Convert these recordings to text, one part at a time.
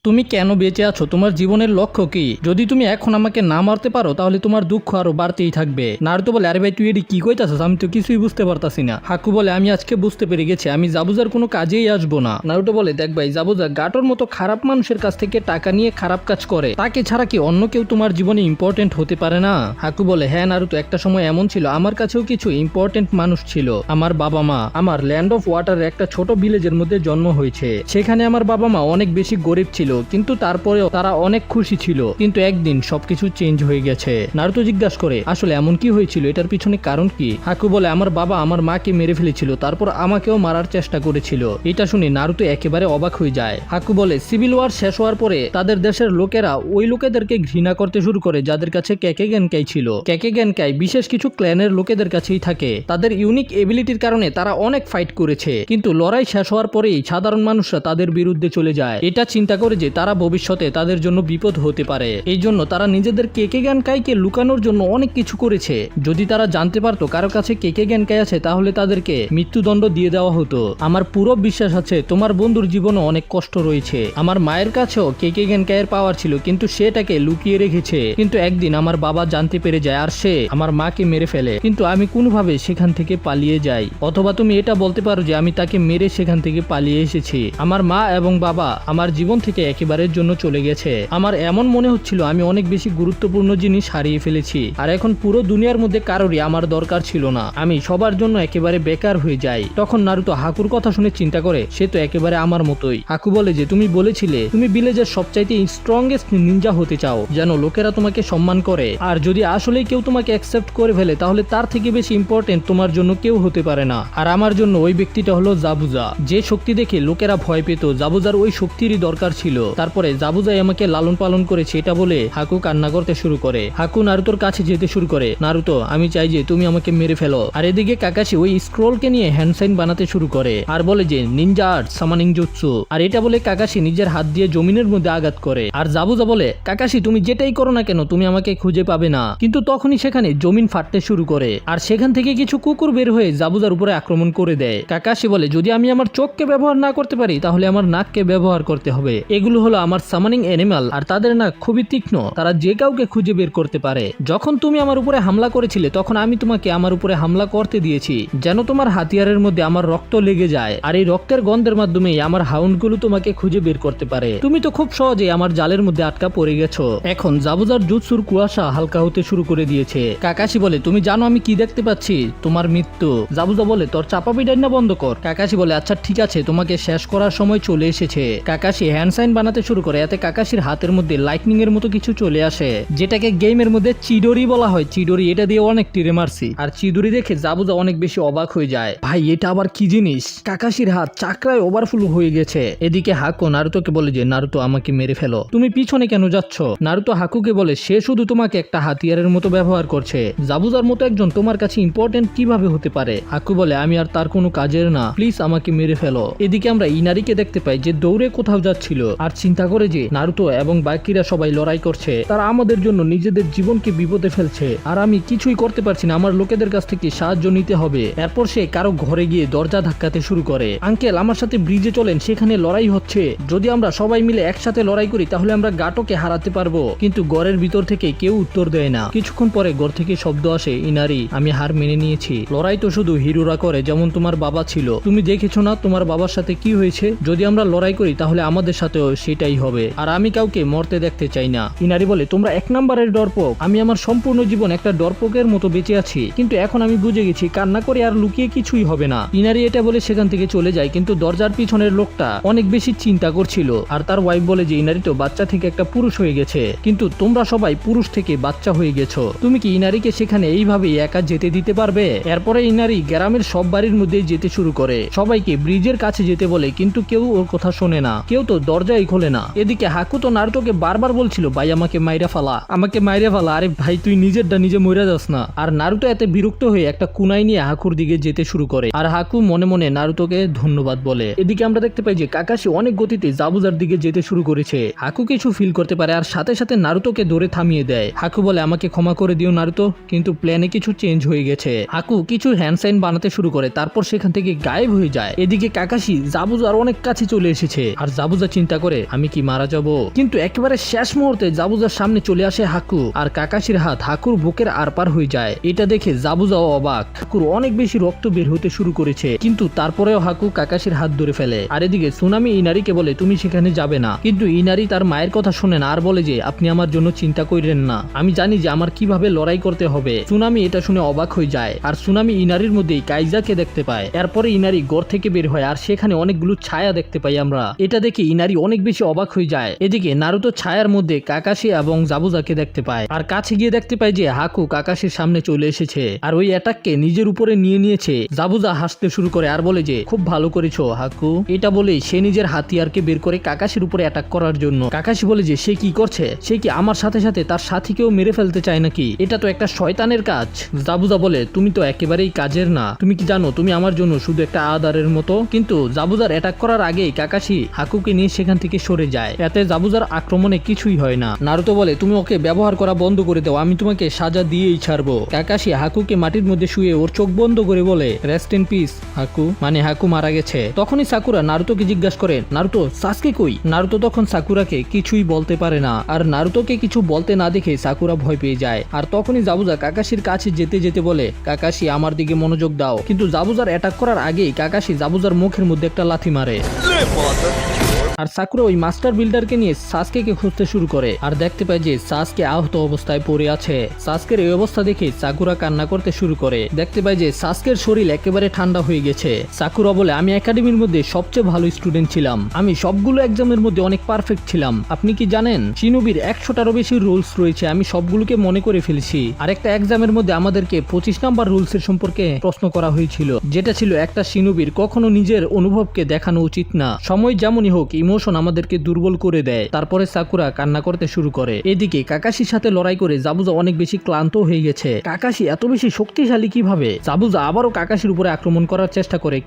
তুমি কেন বেঁচে আছো? তোমার জীবনের লক্ষ্য কি? যদি তুমি এখন আমাকে না মারতে পারো তাহলে তোমার দুঃখ আরো বাড়তেই থাকবে। নারুতো বলে, আরে ভাই তুই এটি কি কইতাছস? আমি তো কিছুই বুঝতে পারতাছি না। হাকু বলে, আমি আজকে বুঝতে পেরে গেছি আমি জাবুজার কোনো কাজেই আসবো না। নারুতো বলে, দেখ ভাই, জাবুজা গাটোর মতো খারাপ মানুষের কাছ থেকে টাকা নিয়ে খারাপ কাজ করে, তাকে ছাড়া কি অন্য কেউ তোমার জীবনে ইম্পর্টেন্ট হতে পারে না? হাকু বলে, হ্যাঁ নারুতো, একটা সময় এমন ছিল আমার কাছেও কিছু ইম্পর্টেন্ট মানুষ ছিল। আমার বাবা মা আমার ল্যান্ড অফ ওয়াটারের একটা ছোট ভিলেজের মধ্যে জন্ম হয়েছে। সেখানে আমার বাবা মা অনেক বেশি গরিব ছিল, কিন্তু তারপরেও তারা অনেক খুশি ছিল। কিন্তু একদিন সবকিছু চেঞ্জ হয়ে গেছে। নারুতো জিজ্ঞাসা করে, আসলে এমন কি হয়েছিল? এটার পিছনে কারণ কি? হাকু বলে, আমার বাবা আমার মাকে মেরে ফেলেছিল, তারপর আমাকেও মারার চেষ্টা করেছিল। এটা শুনে নারুতো একেবারে অবাক হয়ে যায়। হাকু বলে, সিভিল ওয়ার শেষ হওয়ার পরে তাদের দেশের লোকেরা ওই লোকেদেরকে ঘৃণা করতে শুরু করে যাদের কাছে কেকে গেনকাই ছিল। কেকে গেনকাই বিশেষ কিছু ক্ল্যানের লোকেদের কাছেই থাকে। তাদের ইউনিক এবিলিটির কারণে তারা অনেক ফাইট করেছে, কিন্তু লড়াই শেষ হওয়ার পরেই সাধারণ মানুষরা তাদের বিরুদ্ধে চলে যায়। এটা চিন্তা করে যে তারা ভবিষ্যতে তাদের জন্য বিপদ হতে পারে, এই জন্য তারা নিজেদের কেকে গেনকাইকে লুকানোর জন্য অনেক কিছু করেছে। যদি তারা জানতে পারতো কারো কাছে কেকে গেনকাই আছে তাহলে তাদেরকে মৃত্যুদণ্ড দিয়ে দেওয়া হতো। আমার পুরো বিশ্বাস আছে তোমার বন্ধুর জীবনে অনেক কষ্ট রয়েছে। আমার মায়ের কাছেও কেকে গেনকাইয়ের পাওয়ার ছিল, কিন্তু সেটাকে লুকিয়ে রেখেছে। কিন্তু একদিন আমার বাবা জানতে পেরে যায় আর সে আমার মাকে মেরে ফেলে, কিন্তু আমি কোনোভাবে সেখান থেকে পালিয়ে যাই। অথবা তুমি এটা বলতে পারো যে আমি তাকে মেরে সেখান থেকে পালিয়ে এসেছি। আমার মা এবং বাবা আমার জীবন থেকে একেবারের জন্য চলে গেছে। আমার এমন মনে হচ্ছিল আমি অনেক বেশি গুরুত্বপূর্ণ জিনিস হারিয়ে ফেলেছি, আর এখন পুরো দুনিয়ার মধ্যে কারোরই আমার দরকার ছিল না। আমি সবার জন্য একেবারে বেকার হয়ে যাই। তখন নারুতো হাকুর কথা শুনে চিন্তা করে, সে তো একেবারে আমার মতোই। হাকু বলে যে তুমি বলেছিলে তুমি ভিলেজের সবচাইতে স্ট্রংগেস্ট নিনজা হতে চাও, যেন লোকেরা তোমাকে সম্মান করে। আর যদি আসলেই কেউ তোমাকে অ্যাকসেপ্ট করে ফেলে তাহলে তার থেকে বেশি ইম্পর্টেন্ট তোমার জন্য কেউ হতে পারে না। আর আমার জন্য ওই ব্যক্তিটা হলো জাবুজা। যে শক্তি দেখে লোকেরা ভয় পেত, জাবুজার ওই শক্তিরই দরকার ছিল। তারপরে জাবুজাই আমাকে লালন পালন করেছে, এটা বলে হাকু কান্না করতে শুরু করে। হাকু নারুতোর কাছে যেতে শুরু করে, নারুতো আমি চাই যে তুমি আমাকে মেরে ফেলো। আর এদিকে কাকাশি ওই স্ক্রোলকে নিয়ে হ্যান্ড সাইন বানাতে শুরু করে আর বলে যে নিনজা আর্ট সামানিং জুৎসু। আর এটা বলে কাকাশি নিজের হাত দিয়ে জমিনের মধ্যে আঘাত করে। আর জাবুজা বলে, কাকাশি তুমি যেটাই করো না কেন তুমি আমাকে খুঁজে পাবে না। কিন্তু তখনই সেখানে জমিন ফাটতে শুরু করে আর সেখান থেকে কিছু কুকুর বের হয়ে জাবুজার উপরে আক্রমণ করে দেয়। কাকাশি বলে, যদি আমি আমার চোখকে ব্যবহার না করতে পারি তাহলে আমার নাককে ব্যবহার করতে হবে। এগুলো হলো আমার সামানিং অ্যানিমাল, আর তাদের নাক খুবই তীক্ষ্ণ, তারা যে কাউকে খুঁজে বের করতে পারে। যখন তুমি আমার উপরে হামলা করেছিলে তখন আমি তোমাকে আমার উপরে হামলা করতে দিয়েছি যেন তোমার হাতিয়ারের মধ্যে আমার রক্ত লেগে যায়, আর এই রক্তের গন্ধের মাধ্যমে আমার হাউন্ডগুলো তোমাকে খুঁজে বের করতে পারে। তুমি তো খুব সহজেই আমার জালের মধ্যে আটকা পড়ে গেছো। এখন জাবুজার জুৎসুর কুয়াশা হালকা হতে শুরু করে দিয়েছে। কাকাশি বলে, তুমি জানো আমি কি দেখতে পাচ্ছি? তোমার মৃত্যু। জাবুজা বলে, তোর চাপাবি ডাইনা বন্ধ কর। কাকাশি বলে, আচ্ছা ঠিক আছে, তোমাকে শেষ করার সময় চলে এসেছে। কাকাশি হ্যান্ড সাইন বানাতে শুরু করে, এতে কাকাশির হাতের মধ্যে লাইটনিং এর মতো কিছু চলে আসে, যেটাকে গেমের মধ্যে চিডোরি বলা হয়। চিডোরি, এটা দিয়ে অনেক তীরে মারছি। আর চিডোরি দেখে জাবুজা অনেক বেশি অবাক হয়ে যায়, ভাই এটা আবার কি জিনিস? কাকাশির হাত চাকরায় ওভারফ্লো হয়ে গেছে। এদিকে হাকু নারুতোকে বলে যে নারুতো আমাকে মেরে ফেলো, তুমি পিছনে কেন যাচ্ছ? নারুতো হাকুকে বলে, সে শুধু তোমাকে একটা হাতিয়ারের মতো ব্যবহার করছে। জাবুজার মতো একজন তোমার কাছে ইম্পর্টেন্ট কিভাবে হতে পারে? হাকু বলে, আমি আর তার কোনো কাজের না, প্লিজ আমাকে মেরে ফেলো। এদিকে আমরা ইনারিকে দেখতে পাই যে দৌড়ে কোথাও যাচ্ছিল আর চিন্তা করে যে নারুতো এবং বাকিরা সবাই লড়াই করছে, তারা আমাদের জন্য নিজেদের জীবনকে বিপদে ফেলছে আর আমি কিছুই করতে পারছি না, আমার লোকেদের কাছ থেকে সাহায্য নিতে হবে। এরপর সে কারো ঘরে গিয়ে দরজা ধাক্কাতে শুরু করে, আঙ্কেল আমার সাথে ব্রিজে চলেন, সেখানে লড়াই হচ্ছে। যদি আমরা সবাই মিলে একসাথে লড়াই করি তাহলে আমরা গাটোকে হারাতে পারবো। কিন্তু ঘরের ভিতর থেকে কেউ উত্তর দেয় না। কিছুক্ষণ পরে ঘর থেকে শব্দ আসে, ইনারি আমি হার মেনে নিয়েছি, লড়াই তো শুধু হিরোরা করে, যেমন তোমার বাবা ছিল, তুমি দেখেছো না তোমার বাবার সাথে কি হয়েছে? যদি আমরা লড়াই করি তাহলে আমাদের সাথেও সেটাই হবে, আর আমি কাউকে মরতে দেখতে চাই না। ইনারি বলে, তোমরা এক নম্বরের ডরপোক, আমি আমার সম্পূর্ণ জীবন একটা ডরপোকের মতো বেঁচে আছি, কিন্তু এখন আমি বুঝে গেছি কান্না করে আর লুকিয়ে কিছুই হবে না। ইনারি এটা বলে সেখান থেকে চলে যায়, কিন্তু দরজার পিছনের লোকটা অনেক বেশি চিন্তা করছিল আর তার ওয়াইফ বলে যে ইনারি তো বাচ্চা থেকে একটা পুরুষ হয়ে গেছে, কিন্তু তোমরা সবাই পুরুষ থেকে বাচ্চা হয়ে গেছো, তুমি কি ইনারিকে সেখানে এইভাবে একা যেতে দিতে পারবে? এরপরে ইনারি গ্রামের সব বাড়ির মধ্যে যেতে শুরু করে, সবাইকে ব্রিজের কাছে যেতে বলে, কিন্তু কেউ ওর কথা শোনে না, কেউ তো দরজাই খোলে না। এদিকে হাকু তো নারুতোকে বারবার বলছিল, ভাই আমাকে মাইরা ফালা, আমাকে মাইরা ফালা। আরে ভাই তুই নিজেরটা নিজে মইরা যাস না। আর নারুতো এতে বিরক্ত হয়ে একটা কুনাই নিয়ে হাকুর দিকে যেতে শুরু করে আর হাকু মনে মনে নারুতোকে ধন্যবাদ বলে। এদিকে আমরা দেখতে পাই যে কাকাশি অনেক গতিতে জাবুজার দিকে যেতে শুরু করেছে। হাকু কিছু ফিল করতে পারে আর সাথে সাথে নারুতোকে ধরে থামিয়ে দেয়। হাকু বলে, আমাকে ক্ষমা করে দিও নারুতো, কিন্তু প্ল্যানে কিছু চেঞ্জ হয়ে গেছে। হাকু কিছু হ্যান্ড সাইন বানাতে শুরু করে, তারপর সেখান থেকে গায়েব হয়ে যায়। এদিকে কাকাশি জাবুজার অনেক কাছে চলে এসেছে আর জাবুজা চিন্তা করে করে আমি কি মারা যাব। কিন্তু একেবারে শেষ মুহূর্তে জাবুজার সামনে চলে আসে হাকু, আর কাকাশির হাত হাকুর বুকের আরপার হয়ে যায়। এটা দেখে জাবুজাও অবাক। হাকুর অনেক বেশি রক্ত বের হতে শুরু করেছে, কিন্তু তারপরেও হাকু কাকাশির হাত ধরে ফেলে। আর এদিকে সুনামি ইনারিকে বলে তুমি সেখানে যাবে না, কিন্তু ইনারি তার মায়ের কথা শুনে না আর বলে যে আপনি আমার জন্য চিন্তা করেন না, আমি জানি যে আমার কিভাবে লড়াই করতে হবে। সুনামি এটা শুনে অবাক হয়ে যায়, আর সুনামি ইনারির মধ্যেই কাইজাকে দেখতে পায়। এরপরে ইনারি ঘর থেকে বের হয়, আর সেখানে অনেকগুলো ছায়া দেখতে পাই আমরা। এটা দেখে ইনারি অনেক বেশি অবাক হয়ে যায়। এদিকে নারুতো ছায়ার মধ্যে কাকাশি এবং জাবুজাকে দেখতে পায়, আর কাছে গিয়ে দেখতে পায় যে হাকু কাকাশির সামনে চলে এসেছে, আর ওই অ্যাটাককে নিজের উপরে নিয়ে নিয়েছে। জাবুজা হাসতে শুরু করে আর বলে যে খুব ভালো করেছো হাকু। এটা বলেই সে নিজের হাতিয়ারকে বের করে কাকাশির উপরে অ্যাটাক করার জন্য। কাকাশি বলে যে সে কি করছে, সে কি আমার সাথে সাথে তার সাথীকেও মেরে ফেলতে চায় নাকি, এটা তো একটা শয়তানের কাজ। জাবুজা বলে তুমি তো একেবারেই কাজের না, তুমি কি জানো তুমি আমার জন্য শুধু একটা আদারের মতো। কিন্তু জাবুজার অ্যাটাক করার আগেই কাকাশি হাকুকে নিয়ে সেখান থেকে সরে যায়, এতে জাবুজার আক্রমণে কিছুই হয় না। নারুতো বলে তুমি ওকে ব্যবহার করা বন্ধ করে দাও, আমি তোমাকে সাজা দিয়েই ছাড়বো। কাকাশি হাকুকে মাটির মধ্যে শুয়ে ওর চোখ বন্ধ করে বলে রেস্ট ইন পিস হাকু, মানে হাকু মারা গেছে। তখনই সাকুরা নারুতোকে জিজ্ঞাসা করে নারুতো সাসকে কই। নারুতো তখন সাকুরাকে কিছুই বলতে পারে না, আর নারুতোকে কিছু বলতে না দেখে সাকুরা ভয় পেয়ে যায়। আর তখনই জাবুজা কাকাশির কাছে যেতে যেতে বলে কাকাশি আমার দিকে মনোযোগ দাও, কিন্তু জাবুজার অ্যাটাক করার আগেই কাকাশি জাবুজার মুখের মধ্যে একটা লাথি মারে। আর সাকুরা ওই মাস্টার বিল্ডারকে নিয়ে সাসকেকে খুঁজতে শুরু করে, আর দেখতে পায় যে সাসকে আহত অবস্থায় পড়ে আছে। সাসকের এই অবস্থা দেখে সাকুরা কান্না করতে শুরু করে। দেখতে পায় যে সাসকের শরীর একেবারে ঠান্ডা হয়ে গেছে। সাকুরা বলে আমি একাডেমির মধ্যে সবচেয়ে ভালো স্টুডেন্ট ছিলাম, আমি সবগুলো এক্সামের মধ্যে অনেক পারফেক্ট ছিলাম। আপনি কি জানেন শিনোবির 100টারও বেশি রুলস রয়েছে, আমি সবগুলোকে মনে করে ফেলেছি। আর একটা এক্সামের মধ্যে আমাদেরকে 25 নাম্বার রুলস এর সম্পর্কে প্রশ্ন করা হয়েছিল, যেটা ছিল একটা শিনোবির কখনো নিজের অনুভবকে দেখানো উচিত না, সময় যেমনই হোক ইমোশন আমাদেরকে দুর্বল করে দেয়। তারপরে সাকুরা কান্না করতে শুরু করে। এদিকে কাকাশির সাথে লড়াই করে জাবুজা অনেক বেশি ক্লান্ত হয়ে গেছে। কাকাশি এত বেশি শক্তিশালী কিভাবে। জাবুজা আবারও কাকাশির উপরে আক্রমণ করার চেষ্টা করে,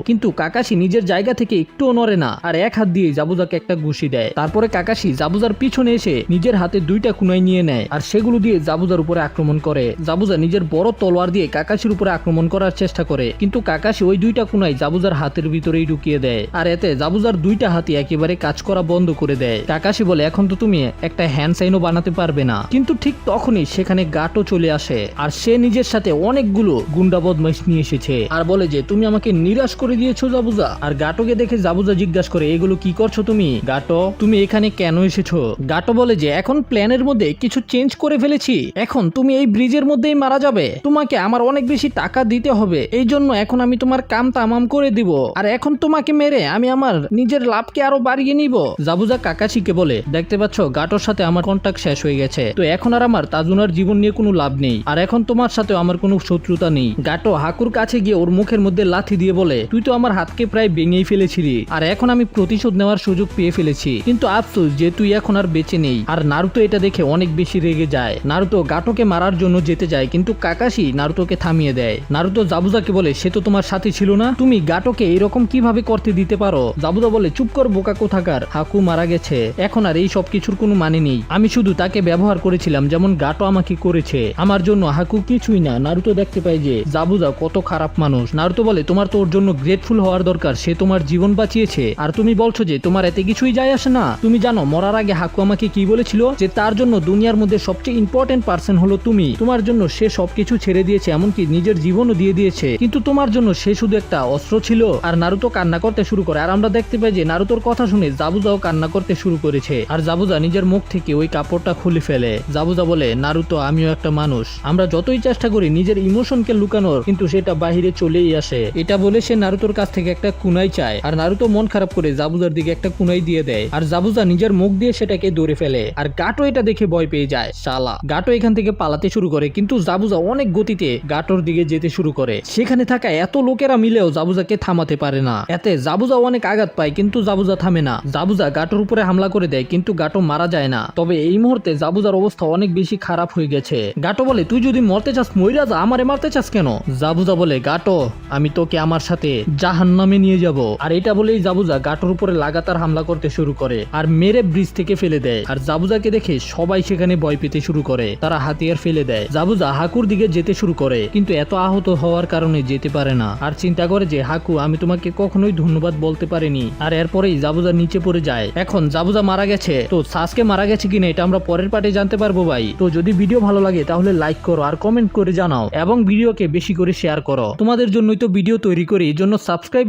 কিন্তু কাকাশি নিজের জায়গা থেকে একটুও নড়ে না, আর এক হাত দিয়ে জাবুজাকে একটা ঘুষি দেয়। তারপরে কাকাশি জাবুজার পিছনে এসে নিজের হাতে 2টা কুনাই নিয়ে নেয়, আর সেগুলো দিয়ে জাবুজার উপরে আক্রমণ করে। জাবুজা নিজের বড় তলোয়ার দিয়ে কাকাশির উপরে আক্রমণ করার চেষ্টা করে, কিন্তু কাকাশি ওই 2টা কুনাই জাবুজার হাতের ভিতরেই ঢুকিয়ে দেয়, আর এতে জাবুজার 2টা হাতি একেবারে কাজ করা বন্ধ করে দেয়। কাকাশি বলে এখন তো তুমি একটা হ্যান্ড সাইনও বানাতে পারবে না। কিন্তু ঠিক তখনই সেখানে গাটো চলে আসে, আর সে নিজের সাথে অনেকগুলো গুন্ডা বদমাইশ নিয়ে এসেছে, আর বলে যে তুমি আমাকে নিরাশ করে দিয়েছো জাবুজা। আর গাটোকে দেখে জাবুজা জিজ্ঞাসা করে এগুলো কি করছো তুমি গাটো, তুমি এখানে কেন এসেছো। গাটো বলে যে এখন প্ল্যানের মধ্যে কিছু চেঞ্জ করে ফেলেছি, এখন তুমি এই ব্রিজের মধ্যেই মারা যাবে, তোমাকে আমার অনেক বেশি টাকা দিতে হবে, এই জন্য এখন আমি তোমার কাম তামাম করে দিব, আর এখন তোমাকে মেরে আমি আমার নিজের লাভকে আরো বাড়িয়ে নিব। জাবুজা কাকাশিকে বলে দেখতে পাচ্ছ গাটোর সাথে আমার কন্টাক্ট শেষ হয়ে গেছে, তো এখন আর আমার তাজুনার জীবন নিয়ে কোনো লাভ নেই, আর এখন তোমার সাথে আমার কোনো শত্রুতা নেই। গাটো হাকুর কাছে গিয়ে ওর মুখের মধ্যে লাথি দিয়ে বলে তুই তো আমার হাতকে প্রায় ভেঙেই ফেলেছিলি, আর এখন আমি প্রতিশোধ নেওয়ার সুযোগ পেয়ে ফেলেছি, কিন্তু আফসোস যে তুই এখন আর বেঁচে নেই। আর নারুতো এটা দেখে অনেক বেশি রেগে যায়। নারুতো গাটোকে মারার জন্য যেতে যায়, কিন্তু কাকাশি নারুতোকে থামিয়ে দেয়। নারুতো জাবুজাকে বলে সে তো তোমার সাথে ছিল না, তুমি গাটোকে এরকম কিভাবে করতে দিতে পারো। জাবুজা বলে চুপ কর বোকা কোথাকার, হাকু মারা গেছে, এখন আর এই সব কিছুর কোনো মানে নেই, আমি শুধু তাকে ব্যবহার করেছিলাম যেমন গাটো আমাকে করেছে, আমার জন্য হাকু কিছুই না। নারুতো দেখতে পায় যে জাবুজা কত খারাপ মানুষ। নারুতো বলে তোমার তো ওর জন্য গ্রেটফুল হওয়ার দরকার, সে তোমার জীবন বাঁচিয়েছে, আর তুমি বলছো যে তোমার এতে কিছুই যায় আসে না। তুমি জানো মরার আগে হাকু আমাকে কি বলেছিল, যে তার জন্য দুনিয়ার মধ্যে সবচেয়ে ইম্পর্টেন্ট পার্সন হলো তুমি, তোমার জন্য সে সবকিছু ছেড়ে দিয়েছে, এমনকি নিজের জীবনও দিয়ে দিয়েছে, কিন্তু তোমার জন্য সে শুধু একটা অস্ত্র ছিল। আর নারুতো কান্না করতে শুরু করে, আর আমরা দেখতে পাই যে নারুতোর কথা শুনে জাবুজাও কান্না করতে শুরু করেছে, আর জাবুজা নিজের মুখ থেকে ওই কাপড়টা খুলে ফেলে। জাবুজা বলে নারুতো আমিও একটা মানুষ, আমরা যতই চেষ্টা করি নিজের ইমোশনকে লুকানোর, কিন্তু সেটা বাহিরে চলেই আসে। এটা বলে সে নারুতোর কাছ থেকে একটা কুনাই চায়, আর নারুতো মন খারাপ করে জাবুজার দিকে একটা কুনাই দিয়ে দেয়, আর জাবুজা নিজের মুখ দিয়ে সেটাকে ধরে ফেলে। আর গাটো এটা দেখে ভয় পেয়ে যায়, শালা। গাটো এখান থেকে পালাতে শুরু করে, কিন্তু জাবুজা অনেক গতিতে গাটোর দিকে যেতে শুরু করে। সেখানে থাকা এত লোকেরা মিলেও জাবুজাকে থামাতে পারে না, এতে জাবুজা অনেক আঘাত পায়, কিন্তু জাবুজা থামে না। জাবুজা গাটোর উপরে হামলা করে দেয়, কিন্তু গাটো মারা যায় না। তবে এই মুহূর্তে জাবুজার অবস্থা অনেক বেশি খারাপ হয়ে গেছে। গাটো বলে তুই যদি মরতে চাস মইরা যা, আমারে মারতে চাস কেন। জাবুজা বলে গাটো আমি তোকে আমার সাথে জাহান্নামে নিয়ে যাব। আর এটা বলেই জাবুজা গাটোর উপরে লাগাতার হামলা করতে শুরু করে, আর মেরে ব্রিজ থেকে ফেলে দেয়। আর জাবুজাকে দেখে সবাই সেখানে ভয় পেতে শুরু করে, তারা হাতিয়ার ফেলে দেয়। জাবুজা হাকুর দিকে যেতে শুরু করে, কিন্তু এত আহত হওয়ার কারণে যেতে পারে না, আর চিন্তা করে যে হাকু আমি তোমাকে কখনোই ধন্যবাদ বলতে পারিনি। আর এরপরেই জাবুজা নিচে পড়ে যায়। এখন জাবুজা মারা গেছে, তো সাসকে মারা গেছে কিনা এটা আমরা পরের পার্টে জানতে পারবো ভাই। তো যদি ভিডিও ভালো লাগে তাহলে লাইক করো আর কমেন্ট করে জানাও এবং ভিডিওকে বেশি করে শেয়ার করো। তোমাদের জন্যই তো ভিডিও তৈরি করি, এই জন্য সাবস্ক্রাইব